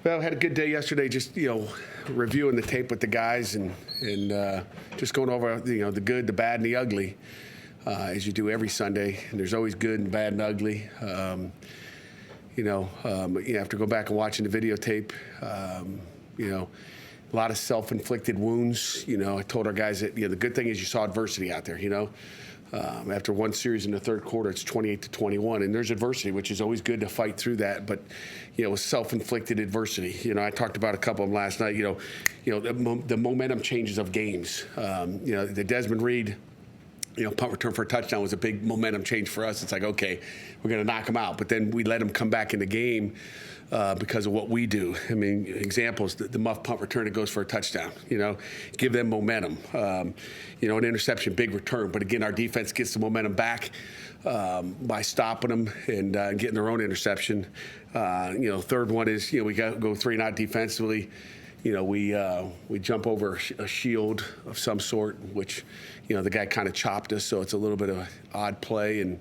Well, had a good day yesterday. Just reviewing the tape with the guys and just going over the good, the bad, and the ugly, as you do every Sunday. And there's always good and bad and ugly. You have to go back and watching the videotape. A lot of self-inflicted wounds. I told our guys that the good thing is you saw adversity out there. After one series in the third quarter, it's 28-21, and there's adversity, which is always good to fight through that. But it was self-inflicted adversity. I talked about a couple of them last night. The momentum changes of games. The Desmond Reed, punt return for a touchdown was a big momentum change for us. It's like, okay, we're going to knock them out, but then we let them come back in the game. Because of what we do. I mean, examples, the muff punt return that goes for a touchdown, give them momentum. An interception, big return. But again, our defense gets the momentum back by stopping them and getting their own interception. Third one is, we go 3-and-out defensively. We jump over a shield of some sort, which, the guy kind of chopped us, so it's a little bit of an odd play. And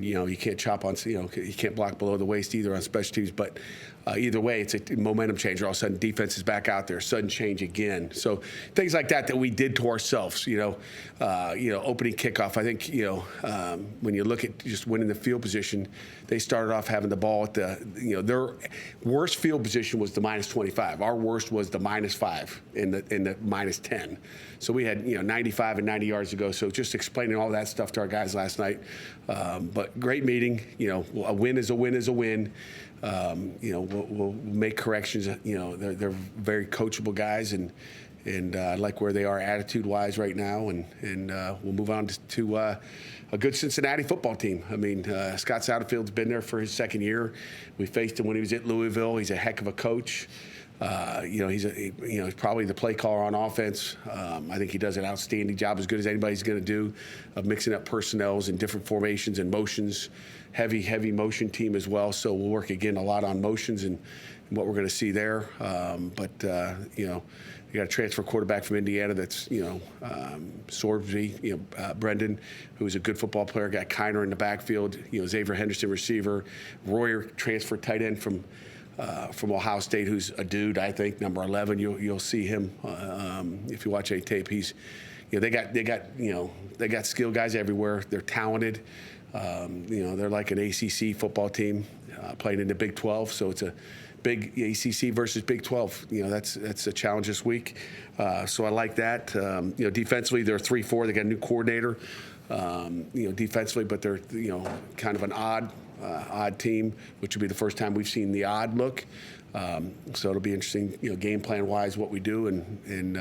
you can't chop on, you can't block below the waist either on special teams. But either way, it's a momentum changer. All of a sudden, defense is back out there. Sudden change again. So things like that we did to ourselves. Opening kickoff. I think when you look at just winning the field position, they started off having the ball at their worst field position was the -25. Our worst was the -5 and the -10. So we had 95 and 90 yards to go. So just explaining all that stuff to our guys last night. But great meeting. A win is a win is a win. We'll make corrections. They're very coachable guys, and I like where they are attitude-wise right now. And we'll move on to a good Cincinnati football team. I mean, Scott Satterfield's been there for his second year. We faced him when he was at Louisville. He's a heck of a coach. He's probably the play caller on offense. I think he does an outstanding job, as good as anybody's going to do, of mixing up personnels and different formations and motions. Heavy motion team as well. So we'll work again a lot on motions and what we're going to see there. You got a transfer quarterback from Indiana that's Sorbsby, Brendan, who's a good football player. Got Kiner in the backfield. Xavier Henderson, receiver. Royer, transfer tight end from Ohio State, who's a dude. I think number 11. You'll see him if you watch any tape. He's, they got skilled guys everywhere. They're talented. They're like an ACC football team playing in the Big 12. So it's a big ACC versus Big 12. That's a challenge this week. So I like that. Defensively they're 3-4. They got a new coordinator. Defensively, but they're kind of an odd team, which will be the first time we've seen the odd look. So it'll be interesting, game plan wise, what we do and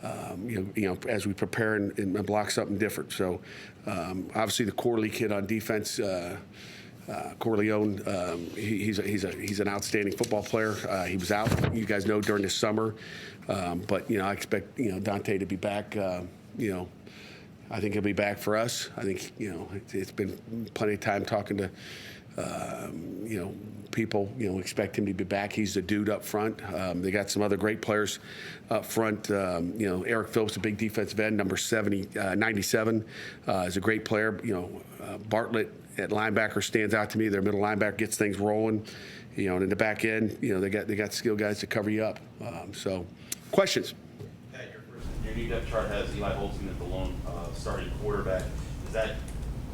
as we prepare and block something different. So obviously the Corley kid on defense, Corleone, he's an outstanding football player. He was out, you guys know, during the summer, but I expect Dante to be back. I think he'll be back for us. I think it's been plenty of time talking to people. Expect him to be back. He's the dude up front. They got some other great players up front. Eric Phillips, a big defensive end, number 97, is a great player. Bartlett at linebacker stands out to me. Their middle linebacker gets things rolling. And in the back end, they got skilled guys to cover you up. So, questions. Your new depth chart has Eli Holtzman as the lone starting quarterback. Is that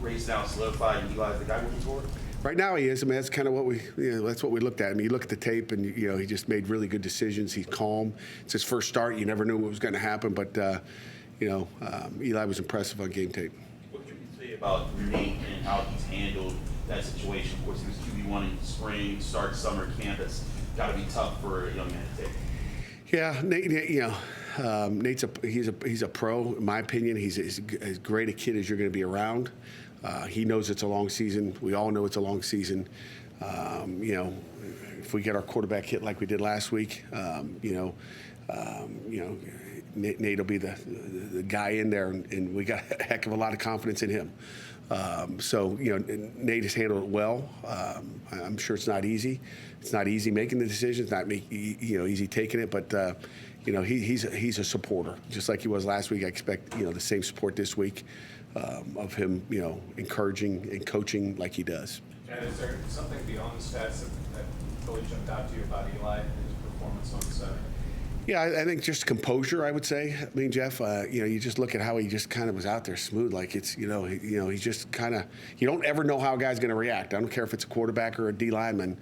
race now solidified and Eli's the guy moving forward? Right now he is. I mean, that's kind of what that's what we looked at. I mean, you look at the tape and, he just made really good decisions. He's calm. It's his first start. You never knew what was going to happen, but, Eli was impressive on game tape. What can you say about Nate and how he's handled that situation? Of course, he was QB1 in spring, start summer camp. That's got to be tough for a young man to take. Yeah, Nate, Nate's he's a pro, in my opinion. He's as great a kid as you're going to be around. He knows it's a long season. We all know it's a long season. If we get our quarterback hit like we did last week, Nate will be the guy in there, and we got a heck of a lot of confidence in him. Nate has handled it well. I'm sure it's not easy. It's not easy making the decisions, not easy taking it, but he's a supporter, just like he was last week. I expect the same support this week of him, encouraging and coaching like he does. Can And is there something beyond the stats that really jumped out to you about Eli and his performance on Saturday? Yeah, I think just composure, I would say. I mean, Jeff, you just look at how he just kind of was out there smooth. Like it's, he's just kind of, you don't ever know how a guy's going to react. I don't care if it's a quarterback or a D lineman.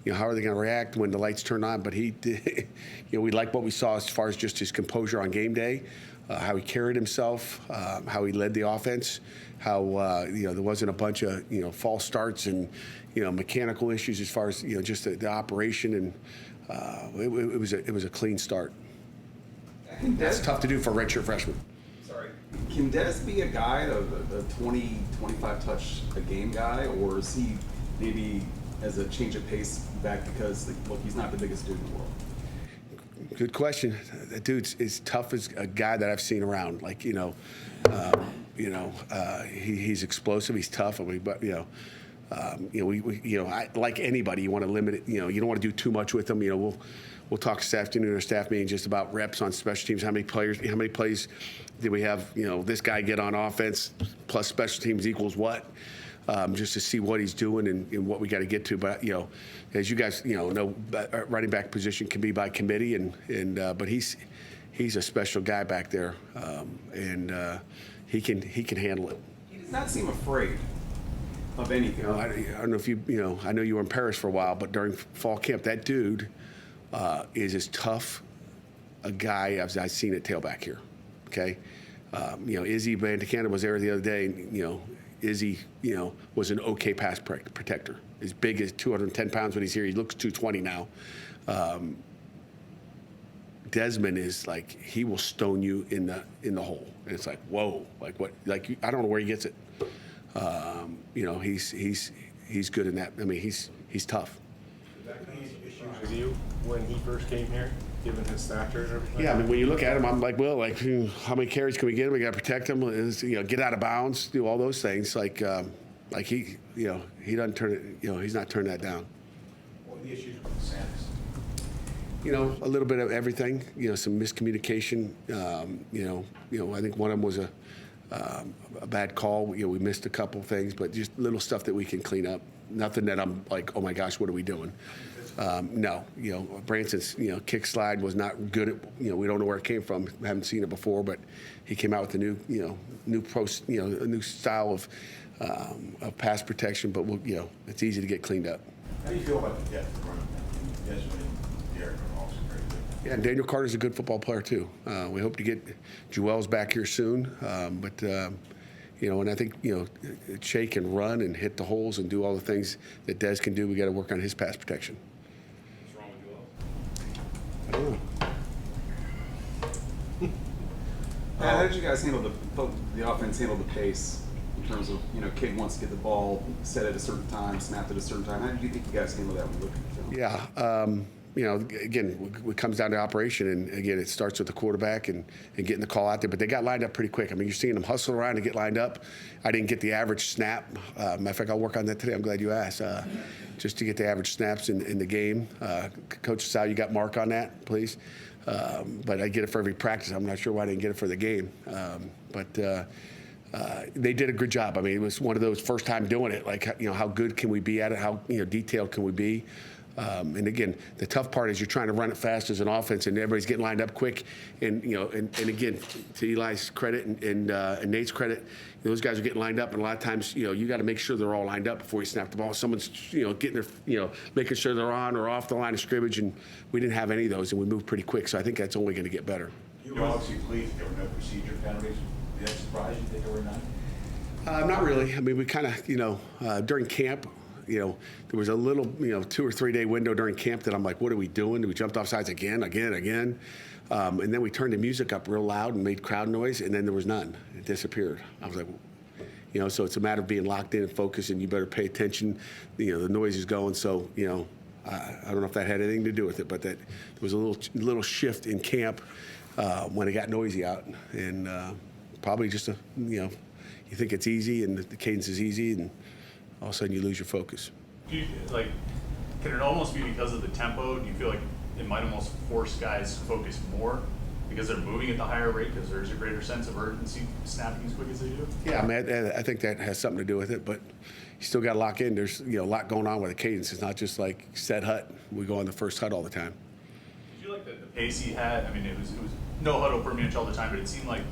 How are they going to react when the lights turn on? But he did, we like what we saw as far as just his composure on game day, how he carried himself, how he led the offense, how, there wasn't a bunch of, false starts and, mechanical issues as far as, just the operation. And it was a clean start. That's tough to do for a redshirt freshman. Sorry. Can Dez be a guy, a 20, 25 touch a game guy, or is he maybe as a change of pace back because, look, he's not the biggest dude in the world? Good question. That dude's as tough as a guy that I've seen around. Like, he's explosive. He's tough. Like anybody, you want to limit it. You don't want to do too much with them. We'll talk this afternoon in our staff meeting just about reps on special teams. How many plays did we have? This guy get on offense plus special teams equals what? Just to see what he's doing and what we got to get to. But as you guys know, running back position can be by committee, but he's a special guy back there, and he can handle it. He does not seem afraid of anything. I don't know if I know you were in Paris for a while, but during fall camp, that dude is as tough a guy as I've seen at tailback here. Okay, Izzy Bandicana was there the other day. Izzy, was an okay pass protector. As big as 210 pounds when he's here, he looks 220 now. Desmond is like, he will stone you in the hole, and it's like, whoa, like what? Like I don't know where he gets it. He's good in that. I mean, he's tough. Did that cause issues with you when he first came here, given his stature and everything? Yeah, I mean, when you look at him, I'm like, well, how many carries can we get him? We got to protect him. Get out of bounds, do all those things. Like he doesn't turn it. He's not turning that down. What are the issues with the Sanders? A little bit of everything. Some miscommunication. I think one of them was a bad call. We missed a couple things, but just little stuff that we can clean up. Nothing that I'm like, oh my gosh, what are we doing? No. Branson's kick slide was not good at. We don't know where it came from. Haven't seen it before, but he came out with a new a new style of pass protection. But it's easy to get cleaned up. How do you feel about the depth of running back? Desmond and Derek are also very good. Yeah, and Daniel Carter's a good football player too. We hope to get Joel's back here soon, and I think Shea can run and hit the holes and do all the things that Dez can do. We got to work on his pass protection. What's wrong with Joel? I don't know. How did you guys handle the offense? Handle the pace in terms of kid wants to get the ball set at a certain time, snapped at a certain time. How did you think you guys handle that when you look at the film? Yeah. Again, it comes down to operation, and again, it starts with the quarterback and getting the call out there. But they got lined up pretty quick. I mean, you're seeing them hustle around and get lined up. I didn't get the average snap. Matter of fact, I'll work on that today. I'm glad you asked. Just to get the average snaps in the game. Coach Sal, you got Mark on that, please. But I get it for every practice. I'm not sure why I didn't get it for the game. But they did a good job. I mean, it was one of those first time doing it. Like, how good can we be at it? How detailed can we be? And again, the tough part is you're trying to run it fast as an offense, and everybody's getting lined up quick. And and again, to Eli's credit and Nate's credit, those guys are getting lined up, and a lot of times, you got to make sure they're all lined up before you snap the ball. Someone's, getting their, making sure they're on or off the line of scrimmage, and we didn't have any of those, and we moved pretty quick. So I think that's only going to get better. You were obviously pleased there were no procedure penalties. Did that surprise you that there were none? Not really. I mean, we kind of, during camp, there was a little, 2 or 3 day window during camp that I'm like, what are we doing? We jumped off sides again. And then we turned the music up real loud and made crowd noise, and then there was none. It disappeared. I was like, so it's a matter of being locked in and focused, and you better pay attention. The noise is going. So, I don't know if that had anything to do with it, but that there was a little shift in camp when it got noisy out, and probably just you think it's easy and the cadence is easy, and all of a sudden you lose your focus. Do you, can it almost be because of the tempo? Do you feel like it might almost force guys to focus more because they're moving at the higher rate, because there's a greater sense of urgency snapping as quick as they do? Yeah, I mean, I think that has something to do with it, but you still got to lock in. There's a lot going on with the cadence. It's not just like set hut. We go on the first hut all the time. Did you like the pace he had? I mean, it was no huddle per minute all the time, but it seemed like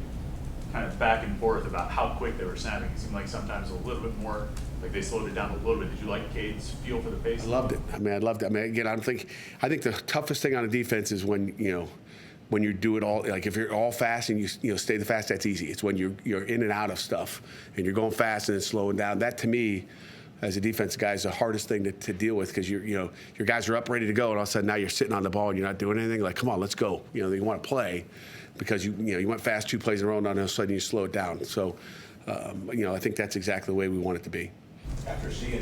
kind of back and forth about how quick they were snapping. It seemed like sometimes a little bit more, like they slowed it down a little bit. Did you like Cade's feel for the pace? I loved it. I mean, I loved it. I mean, again, I think the toughest thing on a defense is when you do it all. Like if you're all fast and you stay the fast, that's easy. It's when you're in and out of stuff and you're going fast and then slowing down. That to me, as a defensive guy, is the hardest thing to deal with, because your guys are up ready to go, and all of a sudden now you're sitting on the ball and you're not doing anything. Like, come on, let's go. They want to play because you went fast 2 plays in a row, and all of a sudden you slow it down. So, I think that's exactly the way we want it to be. After seeing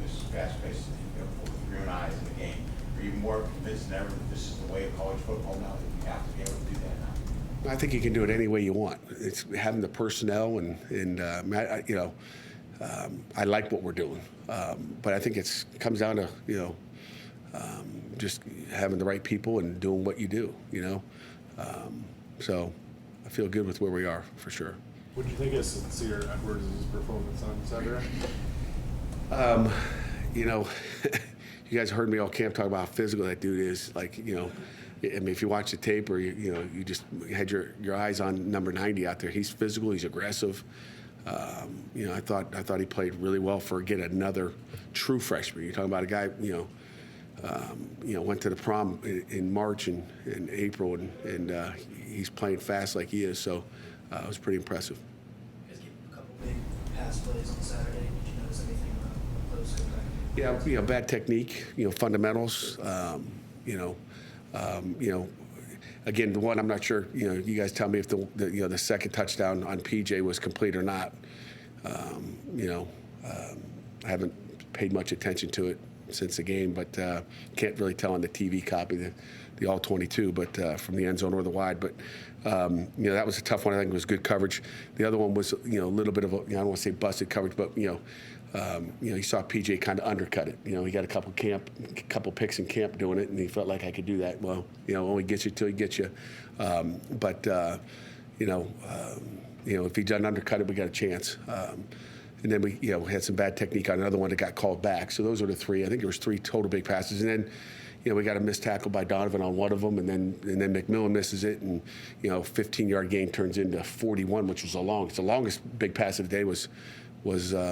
this fast-paced, with your own eyes in the game, are you more convinced than ever that this is the way of college football now, that you have to be able to do that now? I think you can do it any way you want. It's having the personnel I like what we're doing, but I think it comes down to just having the right people and doing what you do. So I feel good with where we are for sure. What do you think of Sincere Edwards' performance on Saturday? You guys heard me all camp talk about how physical that dude is. Like, I mean, if you watch the tape or you just had your eyes on number 90 out there, he's physical, he's aggressive. I thought he played really well for, again, another true freshman. You're talking about a guy, went to the prom in March and April, and he's playing fast like he is. So it was pretty impressive. You guys gave a couple big pass plays on Saturday. Did you notice anything about those? Yeah, bad technique, fundamentals. Again, the one I'm not sure. You guys tell me if the second touchdown on PJ was complete or not. I haven't paid much attention to it since the game, but can't really tell on the TV copy the all 22, but from the end zone or the wide. But that was a tough one. I think it was good coverage. The other one was a little bit of I don't want to say busted coverage, but you saw PJ kind of undercut it. He got a couple picks in camp doing it, and he felt like I could do that. Well, only gets you till he gets you. If he doesn't undercut it, we got a chance. And then we had some bad technique on another one that got called back. So those are the 3. I think there was 3 total big passes, and then we got a missed tackle by Donovan on one of them, and then McMillan misses it, and 15-yard gain turns into 41, which was the longest big pass of the day was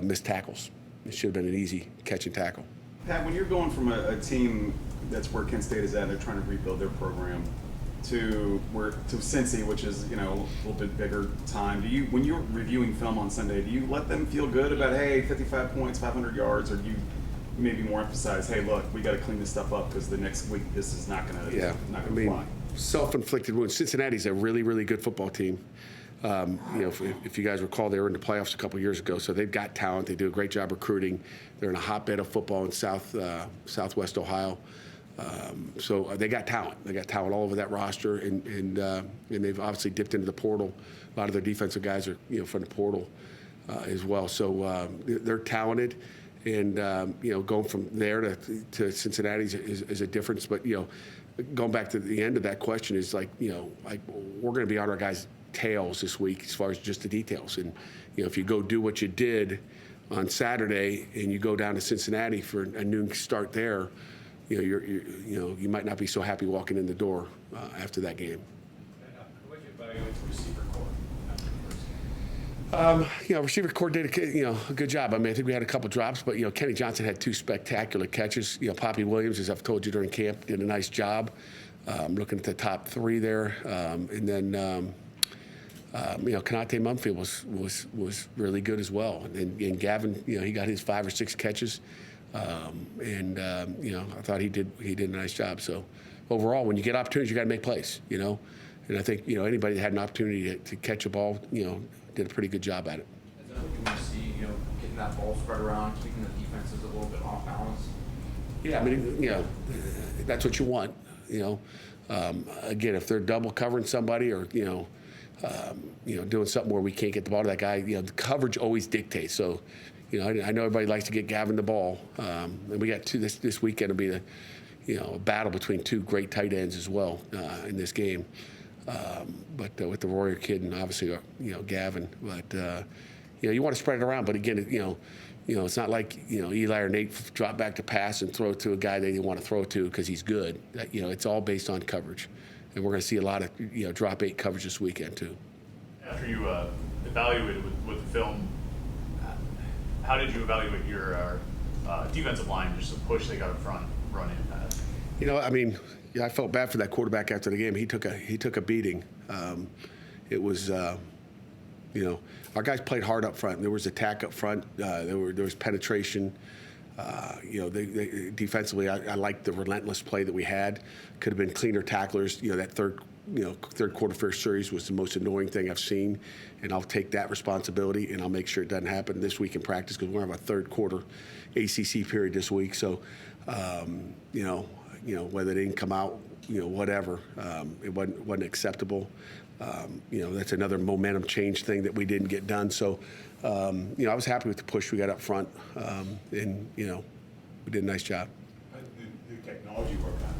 missed tackles. It should have been an easy catch and tackle. Pat, when you're going from a team that's where Kent State is at, they're trying to rebuild their program, to Cincy, which is a little bit bigger time. When you're reviewing film on Sunday, do you let them feel good about 55 points, 500 yards, or do you maybe more emphasize, hey, look, we got to clean this stuff up because the next week this is not going to fly? Self-inflicted wounds. Cincinnati's a really, really good football team. If you guys recall, they were in the playoffs a couple years ago, so they've got talent. They do a great job recruiting. They're in a hotbed of football in Southwest Ohio. So they got talent. They got talent all over that roster, and they've obviously dipped into the portal. A lot of their defensive guys are from the portal as well. So they're talented, and going from there to Cincinnati is a difference. But going back to the end of that question is we're going to be on our guys' tails this week as far as just the details. And if you go do what you did on Saturday and you go down to Cincinnati for a noon start there, you might not be so happy walking in the door after that game. What did you evaluate the receiver core after the first game? Receiver core did a good job. I mean, I think we had a couple drops, but Kenny Johnson had 2 spectacular catches. Poppy Williams, as I've told you during camp, did a nice job. Looking at the top 3 there, and then Kanate Mumfield was really good as well. And Gavin, he got his 5 or 6 catches. I thought he did a nice job. So overall, when you get opportunities, you got to make plays, and I think, anybody that had an opportunity to catch a ball, did a pretty good job at it. Is that what you see, getting that ball spread around, keeping the defenses a little bit off balance? Yeah, I mean, that's what you want, Again, if they're double covering somebody or, doing something where we can't get the ball to that guy, the coverage always dictates. So, I know everybody likes to get Gavin the ball, and we got 2 this weekend. Will be a battle between 2 great tight ends as well in this game. But with the Royer kid and obviously Gavin, but you want to spread it around. But again, it's not like Eli or Nate drop back to pass and throw to a guy they want to throw to because he's good. It's all based on coverage, and we're going to see a lot of drop 8 coverage this weekend too. After you evaluated with the film, how did you evaluate your defensive line, just the push they got up front, run in pass? I felt bad for that quarterback after the game. He took a beating. It was, our guys played hard up front. There was attack up front. There was penetration. They defensively, I liked the relentless play that we had. Could have been cleaner tacklers. That third quarter first series was the most annoying thing I've seen, and I'll take that responsibility and I'll make sure it doesn't happen this week in practice because we're going to have a third quarter ACC period this week. So, whether they didn't come out, whatever, it wasn't acceptable. That's another momentum change thing that we didn't get done. So, I was happy with the push we got up front, and we did a nice job. The technology work on.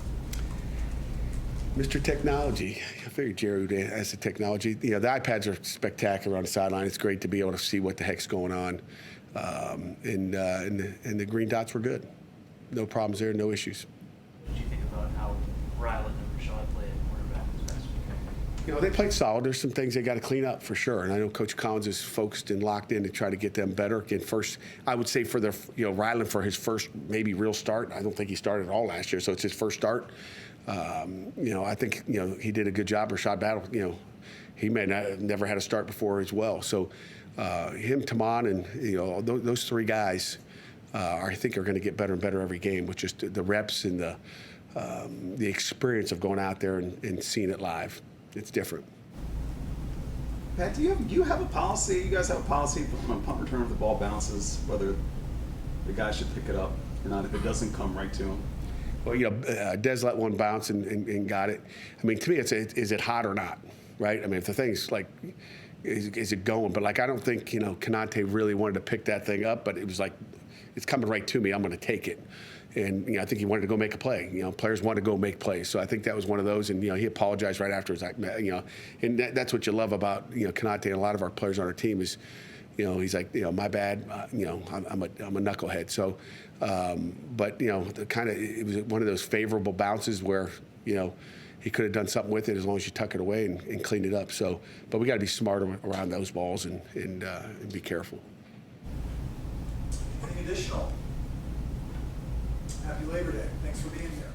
Mr. Technology. I figured Jerry would ask the technology. The iPads are spectacular on the sideline. It's great to be able to see what the heck's going on. And the green dots were good. No problems there, no issues. What did you think about how Ryland and Rashad played at quarterback this past weekend? They played solid. There's some things they got to clean up for sure. And I know Coach Collins is focused and locked in to try to get them better. Again, first, I would say for Ryland for his first maybe real start. I don't think he started at all last year, so it's his first start. I think he did a good job. Rashad Battle, he may never had a start before as well. So him, Taman, and those 3 guys, I think are going to get better and better every game with just the reps and the experience of going out there and seeing it live. It's different. Pat, do you have a policy? You guys have a policy from a punt return if the ball bounces, whether the guy should pick it up or not if it doesn't come right to him? Well, Des let one bounce and got it. To me, is it hot or not, right? If the thing's like, is it going? But I don't think Kanate really wanted to pick that thing up, but it was like, it's coming right to me. I'm going to take it, and I think he wanted to go make a play. Players want to go make plays, so I think that was one of those. And he apologized right after. It's like, and that's what you love about Kanate and a lot of our players on our team is. He's like, my bad. I'm a knucklehead. So, but it was one of those favorable bounces where he could have done something with it as long as you tuck it away and clean it up. So, but we got to be smart around those balls and be careful. Anything additional? Happy Labor Day. Thanks for being here.